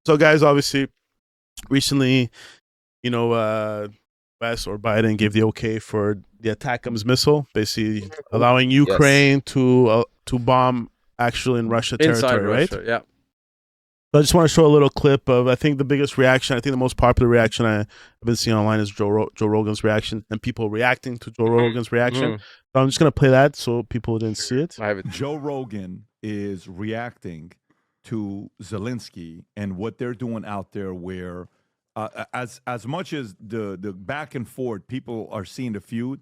So, guys, obviously, recently, West or Biden gave the okay for the ATACMS missile, basically allowing Ukraine to bomb actually in Russia territory, Russia, right? yeah. So I just want to show a little clip of, I think the biggest reaction, I think the most popular reaction I've been seeing online is Joe Rogan's reaction and people reacting to Joe Rogan's reaction. So I'm just going to play that so people didn't see it. Joe Rogan is reacting to Zelensky and what they're doing out there where as much as the back and forth, people are seeing the feud,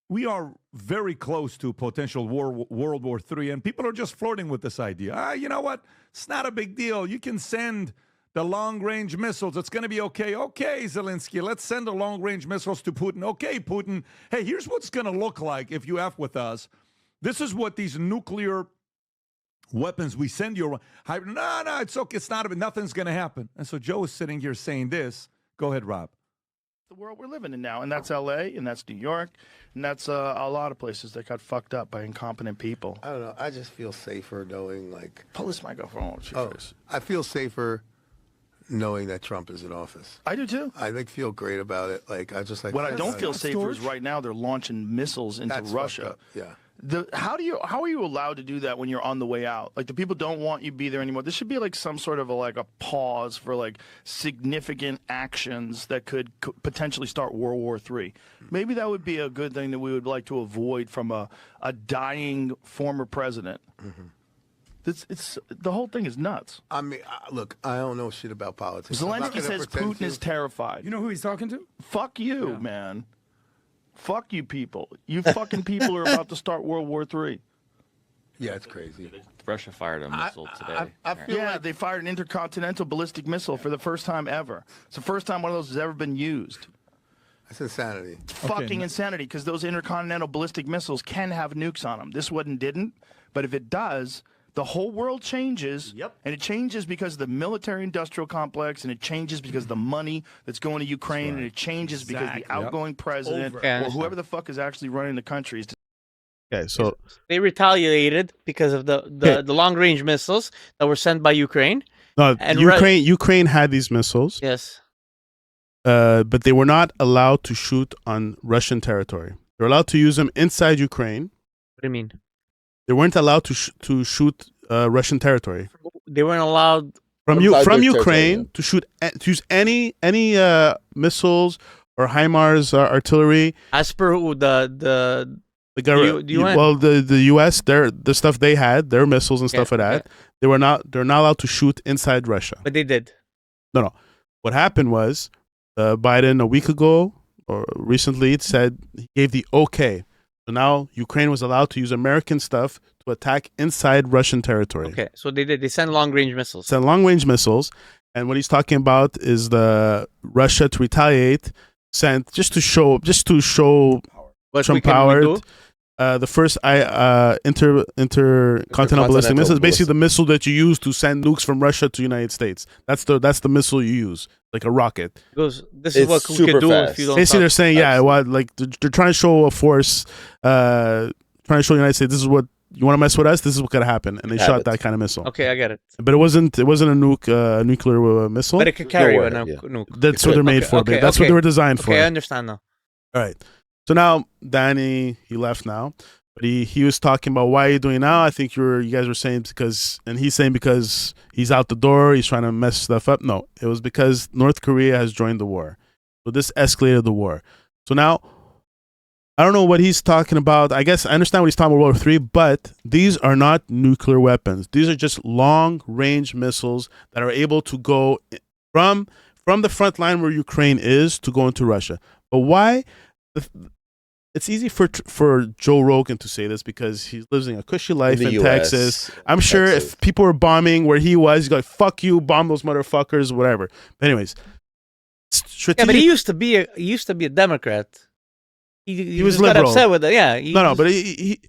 we are very close to potential World War III, and people are just flirting with this idea. You know what? It's not a big deal. You can send the long-range missiles. It's going to be okay. Okay, Zelensky, let's send the long-range missiles to Putin. Okay, Putin. Hey, here's what's going to look like if you F with us. This is what these nuclear weapons we send you. No, it's okay. It's not. Nothing's going to happen. And so Joe is sitting here saying this. Go ahead, Rob. The world we're living in now, and that's L.A., and that's New York, and that's a lot of places that got fucked up by incompetent people. I don't know. I just feel safer knowing, like... Pull this microphone. I feel safer knowing that Trump is in office. I do, too. I feel great about it. Like, I just like... What I don't feel safer is right now they're launching missiles into Russia. Yeah. How are you allowed to do that when you're on the way out? Like, the people don't want you to be there anymore. This should be like some sort of a pause for like significant actions that could potentially start World War III. Maybe that would be a good thing that we would like to avoid from a dying former president. The whole thing is nuts. I mean, look, I don't know shit about politics. Zelensky says Putin is terrified. You know who he's talking to? Fuck you, man. Fuck you people. You fucking people are about to start World War III. Yeah, it's crazy. Russia fired a missile today. I feel like they fired an intercontinental ballistic missile for the first time ever. It's the first time one of those has ever been used. That's insanity. It's fucking insanity because those intercontinental ballistic missiles can have nukes on them. This one didn't, but if it does, the whole world changes. Yep. And it changes because of the military-industrial complex, and it changes because of the money that's going to Ukraine, and it changes because the outgoing president or whoever the fuck is actually running the country is. Okay, so they retaliated because of the long-range missiles that were sent by Ukraine. No, and Ukraine had these missiles. Yes. But they were not allowed to shoot on Russian territory. They're allowed to use them inside Ukraine. What do you mean? They weren't allowed to shoot Russian territory. They weren't allowed from Ukraine to use any missiles or HIMARS artillery. As per the U.S. the stuff they had, their missiles and stuff like that. They're not allowed to shoot inside Russia. But they did. No. What happened was Biden a week ago or recently it said he gave the okay. So now Ukraine was allowed to use American stuff to attack inside Russian territory. Okay, so they did. They sent long-range missiles. And what he's talking about is the Russia to retaliate sent just to show Trump power. The first intercontinental ballistic missile is basically the missile that you use to send nukes from Russia to the United States. That's the missile you use, like a rocket. This is what we can do if you don't. Basically, they're saying, they're trying to show a force, trying to show the United States, this is what you want to mess with us. This is what could happen, and they shot that kind of missile. Okay, I get it. But it wasn't a nuclear missile. But it could carry a nuke. That's what they're made for. That's what they were designed for. Okay, I understand now. All right. So now Danny, he left now, but he was talking about why are you doing now? I think you guys were saying because he's out the door, he's trying to mess stuff up. No, it was because North Korea has joined the war. So this escalated the war. So now I don't know what he's talking about. I guess I understand what he's talking about World War III, but these are not nuclear weapons. These are just long-range missiles that are able to go from the front line where Ukraine is to go into Russia. But why? It's easy for Joe Rogan to say this because he's living a cushy life in Texas. I'm sure if people were bombing where he was, he's like, fuck you, bomb those motherfuckers, whatever. But anyways. But he used to be a Democrat. He was liberal. Got upset with it. Yeah. But he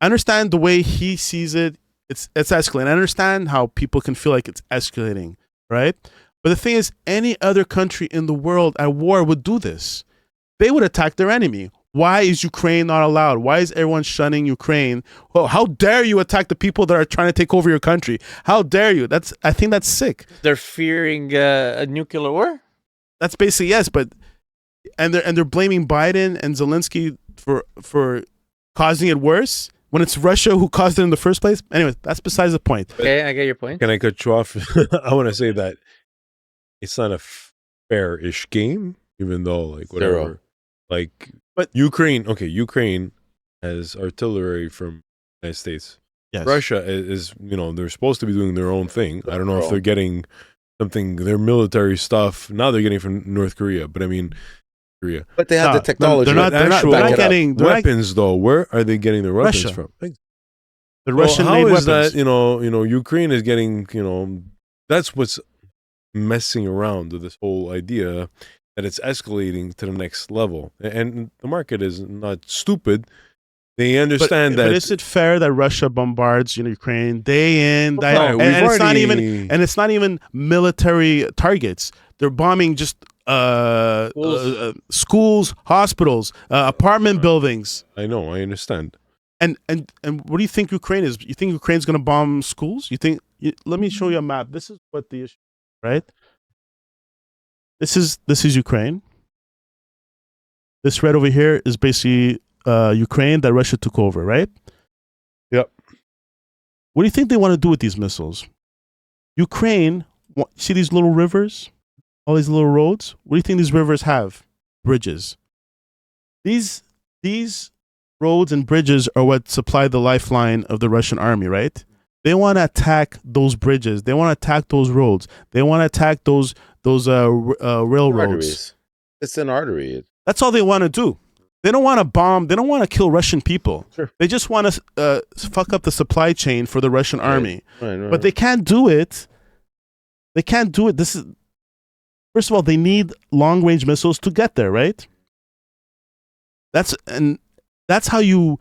I understand the way he sees it. It's escalating. I understand how people can feel like it's escalating, right? But the thing is, any other country in the world at war would do this. They would attack their enemy. Why is Ukraine not allowed? Why is everyone shunning Ukraine? Well, how dare you attack the people that are trying to take over your country? How dare you? I think that's sick. They're fearing a nuclear war? That's basically, yes, but and they're blaming Biden and Zelensky for causing it worse when it's Russia who caused it in the first place. Anyway, that's besides the point. Okay, I get your point. Can I cut you off? I want to say that it's not a fair-ish game, even though like whatever. Zero. Like, but Ukraine has artillery from the United States. Yes. Russia is, they're supposed to be doing their own thing. I don't know if they're getting something, their military stuff. Now they're getting from North Korea, but I mean, Korea. But they have the technology. They're not getting weapons, though. Where are they getting their weapons Russia. from? The Russian-made weapons. How is that, Ukraine is getting, that's what's messing around with this whole idea that it's escalating to the next level. And the market is not stupid. They understand that. But is it fair that Russia bombards Ukraine day in, day out? No, and it's not even military targets. They're bombing just schools, hospitals, apartment buildings. I know, I understand. And what do you think Ukraine is? You think Ukraine's going to bomb schools? Let me show you a map. This is what the issue, right? This is Ukraine. This red over here is basically Ukraine that Russia took over, right? Yep. What do you think they want to do with these missiles? Ukraine, see these little rivers? All these little roads? What do you think these rivers have? Bridges. These roads and bridges are what supply the lifeline of the Russian army, right? They want to attack those bridges. They want to attack those roads. They want to attack those railroads. Arteries. It's an artery. That's all they want to do. They don't want to bomb. They don't want to kill Russian people. Sure. They just want to fuck up the supply chain for the Russian army. Right. But they can't do it. They can't do it. First of all, they need long-range missiles to get there, right? That's how you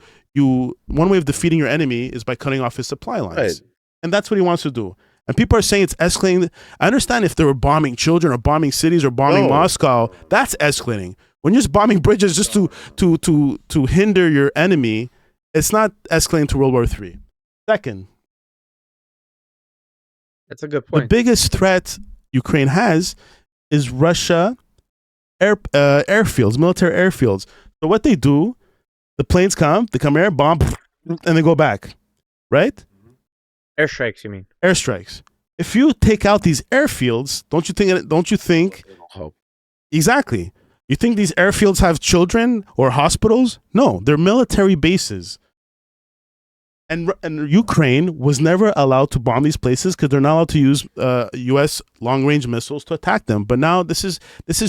one way of defeating your enemy is by cutting off his supply lines. Right. And that's what he wants to do. And people are saying it's escalating. I understand if they were bombing children or bombing cities or bombing Moscow, that's escalating. When you're just bombing bridges just to hinder your enemy, it's not escalating to World War III. Second, that's a good point. The biggest threat Ukraine has is Russia airfields, military airfields. So what they do, the planes come, they come here, bomb, and they go back, right? Airstrikes, you mean? Airstrikes. If you take out these airfields, don't you think? Exactly. You think these airfields have children or hospitals? No, they're military bases. And Ukraine was never allowed to bomb these places because they're not allowed to use U.S. long-range missiles to attack them. But now this is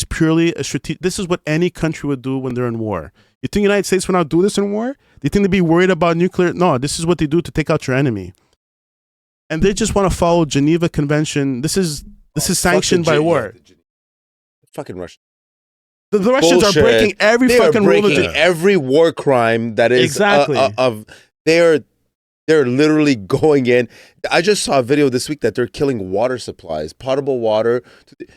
purely a strategic. This is what any country would do when they're in war. You think the United States would not do this in war? Do you think they'd be worried about nuclear? No, this is what they do to take out your enemy. And they just want to follow Geneva Convention. This is sanctioned by war. Fucking Russia. The Russians are breaking every fucking rule. They're breaking every war crime that is exactly They're literally going in. I just saw a video this week that they're killing water supplies, potable water.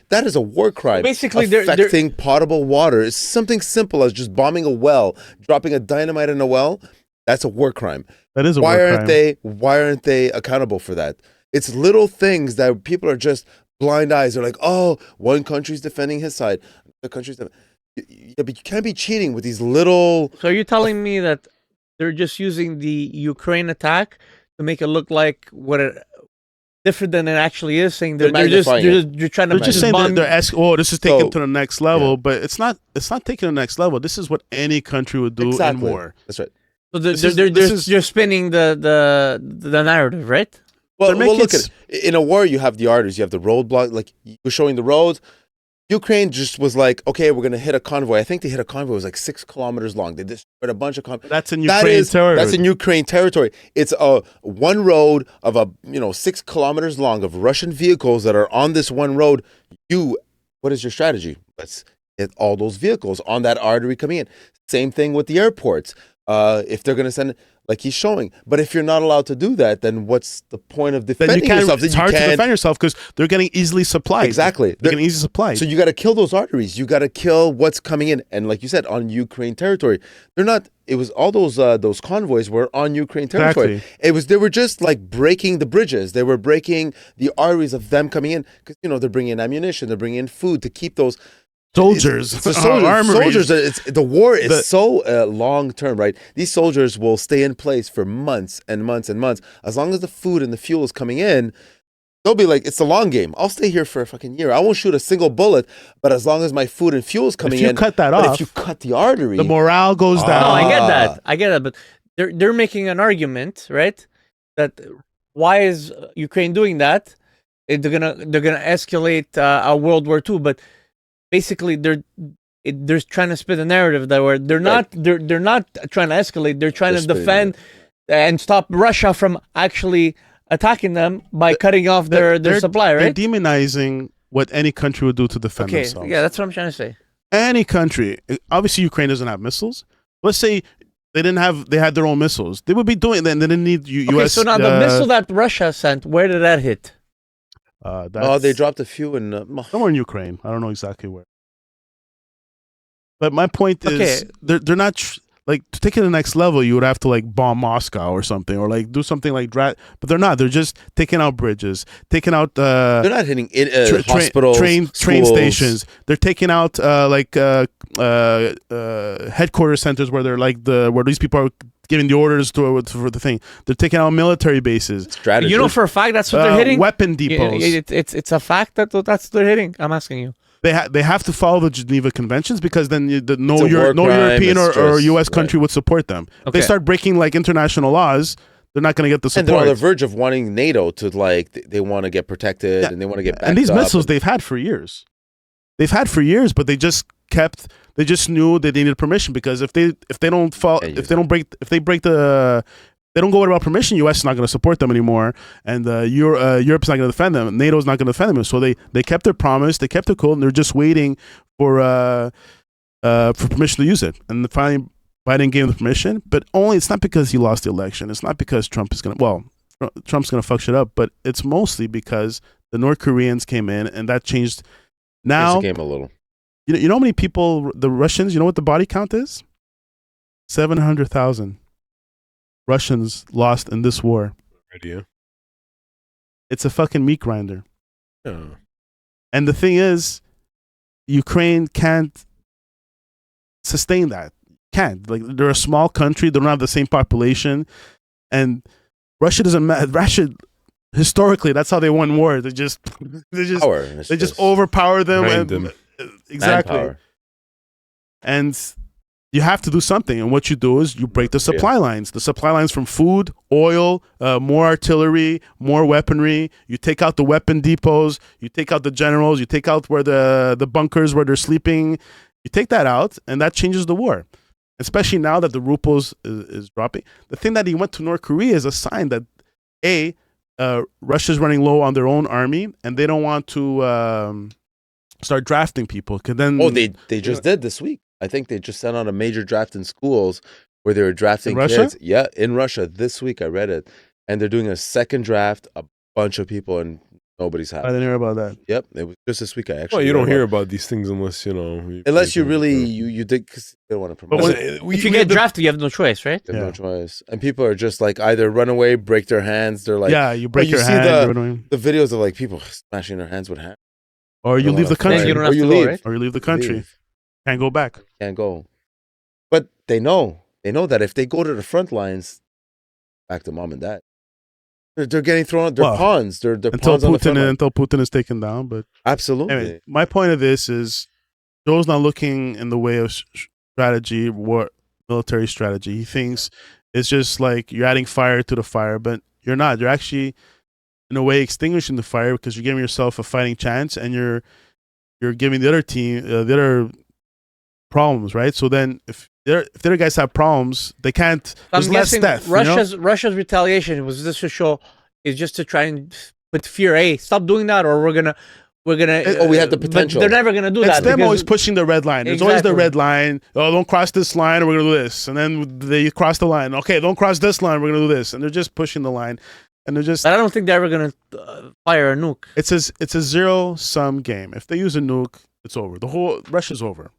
That is a war crime. Basically, affecting potable water. It's something simple as just bombing a well, dropping a dynamite in a well. That's a war crime. That is a war crime. Why aren't they accountable for that? It's little things that people are just blind eyes. They're like, oh, one country's defending his side, the country's defending. Yeah, but you can't be cheating with these little. So you're telling me that they're just using the Ukraine attack to make it look like different than it actually is, saying they're just trying to. They're just saying they're asking. Oh, this is taken to the next level, but it's not. It's not taking to the next level. This is what any country would do in war. That's right. So they're spinning the narrative, right? Well, look at it. In a war, you have the arteries, you have the roadblock. Like you're showing the roads. Ukraine just was like, okay, we're going to hit a convoy. I think they hit a convoy. It was like 6 kilometers long. They destroyed a bunch of convoys. That's in Ukraine territory. That's in Ukraine territory. It's one road of 6 kilometers long of Russian vehicles that are on this one road. What is your strategy? Let's hit all those vehicles on that artery coming in. Same thing with the airports. If they're going to send, like he's showing. But if you're not allowed to do that, then what's the point of Then defending you can't. yourself? Then It's you hard to can't- defend yourself because they're getting easily supplied. Exactly. They're getting easily supplied. So you got to kill those arteries. You got to kill what's coming in. And like you said, on Ukraine territory, they're not. It was all those convoys were on Ukraine territory. Exactly. They were just like breaking the bridges. They were breaking the arteries of them coming in because they're bringing in ammunition, they're bringing in food to keep those soldiers, it's the soldiers. armories. Soldiers. The war is so long term, right? These soldiers will stay in place for months and months and months as long as the food and the fuel is coming in. They'll be like, it's a long game. I'll stay here for a fucking year. I won't shoot a single bullet, but as long as my food and fuel is coming in. If you cut that but off, if you cut the artery, the morale goes No, down. I get that, but they're making an argument, right? That why is Ukraine doing that? They're gonna escalate a World War II, but basically they're trying to spin a narrative that where they're not trying to escalate. They're trying to defend and stop Russia from actually attacking them by cutting off their supply, right? They're demonizing what any country would do to defend themselves. Yeah, that's what I'm trying to say. Any country, obviously Ukraine doesn't have missiles. Let's say they had their own missiles. They would be doing that, and they didn't need U.S. Okay, so now the missile that Russia sent, where did that hit? they dropped a few in somewhere in Ukraine. I don't know exactly where. But my point is, they're not like to take it to the next level. You would have to like bomb Moscow or something, or like do something like but they're not. They're just taking out bridges, taking out. They're not hitting hospitals, train schools. stations. They're taking out headquarters centers where they're like where these people are giving the orders for the thing. They're taking out military bases. Strategy. You know for a fact that's what they're hitting. Weapon depots. It's a fact that's what they're hitting. I'm asking you. They have to follow the Geneva Conventions because then no war crime, European it's or just- U.S. country would support them. If they start breaking like international laws, they're not going to get the And they're on support. the verge of wanting NATO to they want to get protected and they want to get back. And these missiles they've had for years. They've had for years, but they just knew that they needed permission because if they don't go without permission, U.S. is not going to support them anymore, and Europe's not going to defend them. NATO's not going to defend them. So they kept their promise, they kept it cool, and they're just waiting for permission to use it. And finally, Biden gave them the permission, but it's not because he lost the election. It's not because Trump's going to fuck shit up, but it's mostly because the North Koreans came in, and that changed. Now, the game a little. You know how many people the Russians? You know what the body count is? 700,000. Russians lost in this war. Idea. It's a fucking meat grinder. Yeah. And the thing is, Ukraine can't sustain that. Can't. Like, they're a small country. They don't have the same population. And Russia doesn't matter. Russia, historically, that's how they won war. They just overpower them. Grind them. Exactly. Manpower. And you have to do something, and what you do is you break the supply lines. The supply lines from food, oil, more artillery, more weaponry. You take out the weapon depots. You take out the generals. You take out where the bunkers where they're sleeping. You take that out, and that changes the war. Especially now that the ruble is dropping. The thing that he went to North Korea is a sign that Russia's running low on their own army, and they don't want to start drafting people. Cause then They just did this week. I think they just sent out a major draft in schools where they were drafting Russia? kids. Yeah, in Russia this week. I read it, and they're doing a second draft. A bunch of people, and nobody's I happy. didn't hear about that. Yep, it was just this week. I actually. Well, you read don't hear about about these things unless unless you really you did because they don't want to promote. But it. If you get drafted, you have no choice, right? They have Yeah. no choice, and people are just like either run away, break their hands. They're like, Yeah, you break you your see hand, the videos of like people smashing their hands with hammers. or you don't leave the wanna fight. country, you don't Or have you to go, leave. right? or you leave the country. Leave. Can't go back. Can't go. But they know that if they go to the front lines, back to mom and dad, they're getting thrown out. They're Well, pawns. They're Until pawns on the front line. Putin is taken down. But Absolutely. anyway, my point of this is Joe's not looking in the way of strategy, military strategy. He thinks it's just like you're adding fire to the fire, but you're not. You're actually, in a way, extinguishing the fire because you're giving yourself a fighting chance, and you're giving the other team the other problems, right? So then, if the other guys have problems, they can't. I'm There's less guessing death. you know? Russia's retaliation was just to show is just to try and put fear. Hey, stop doing that, or we're gonna. we have the but potential. they're never gonna do It's that. them because- always pushing the red line. There's always the Exactly. red line. Oh, don't cross this line, or we're gonna do this. And then they cross the line. Okay, don't cross this line. We're gonna do this. And they're just pushing the line, and they're just. But I don't think they're ever gonna fire a nuke. It's a zero-sum game. If they use a nuke, it's over. The whole Russia's over.